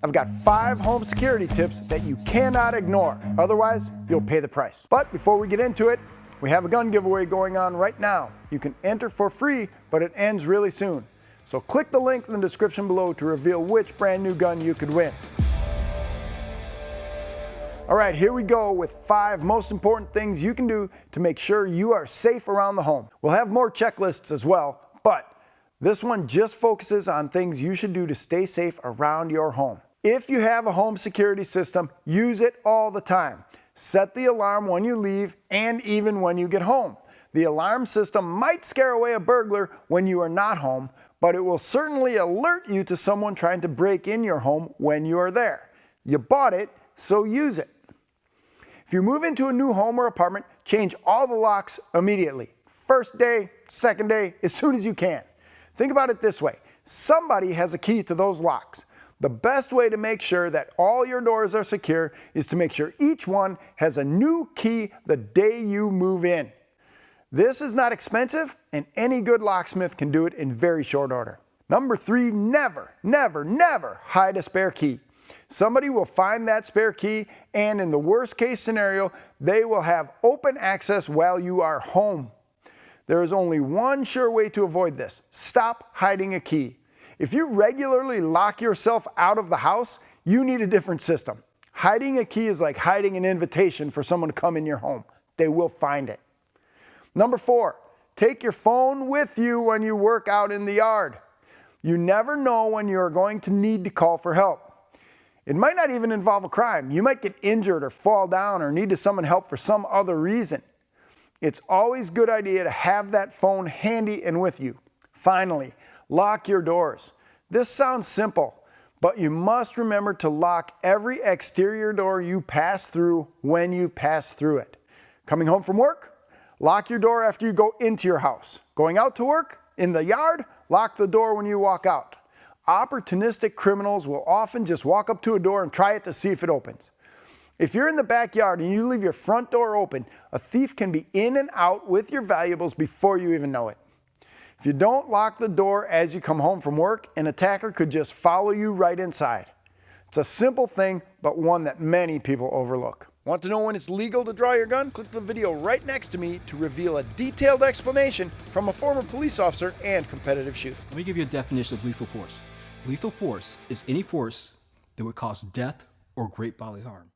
I've got 5 home security tips that you cannot ignore. Otherwise, you'll pay the price. But before we get into it, we have a gun giveaway going on right now. You can enter for free, but it ends really soon. So click the link in the description below to reveal which brand new gun you could win. All right, here we go with 5 most important things you can do to make sure you are safe around the home. We'll have more checklists as well, but this one just focuses on things you should do to stay safe around your home. If you have a home security system, use it all the time. Set the alarm when you leave and even when you get home. The alarm system might scare away a burglar when you are not home, but it will certainly alert you to someone trying to break in your home when you are there. You bought it, so use it. If you move into a new home or apartment, change all the locks immediately. First day, second day, as soon as you can. Think about it this way. Somebody has a key to those locks. The best way to make sure that all your doors are secure is to make sure each one has a new key the day you move in. This is not expensive, and any good locksmith can do it in very short order. Number 3, never, never, never hide a spare key. Somebody will find that spare key, and in the worst case scenario, they will have open access while you are home. There is only one sure way to avoid this. Stop hiding a key. If you regularly lock yourself out of the house, you need a different system. Hiding a key is like hiding an invitation for someone to come in your home. They will find it. Number 4, take your phone with you when you work out in the yard. You never know when you are going to need to call for help. It might not even involve a crime. You might get injured or fall down or need to summon help for some other reason. It's always a good idea to have that phone handy and with you. Finally, lock your doors. This sounds simple, but you must remember to lock every exterior door you pass through when you pass through it. Coming home from work? Lock your door after you go into your house. Going out to work? In the yard? Lock the door when you walk out. Opportunistic criminals will often just walk up to a door and try it to see if it opens. If you're in the backyard and you leave your front door open, a thief can be in and out with your valuables before you even know it. If you don't lock the door as you come home from work, an attacker could just follow you right inside. It's a simple thing, but one that many people overlook. Want to know when it's legal to draw your gun? Click the video right next to me to reveal a detailed explanation from a former police officer and competitive shooter. Let me give you a definition of lethal force. Lethal force is any force that would cause death or great bodily harm.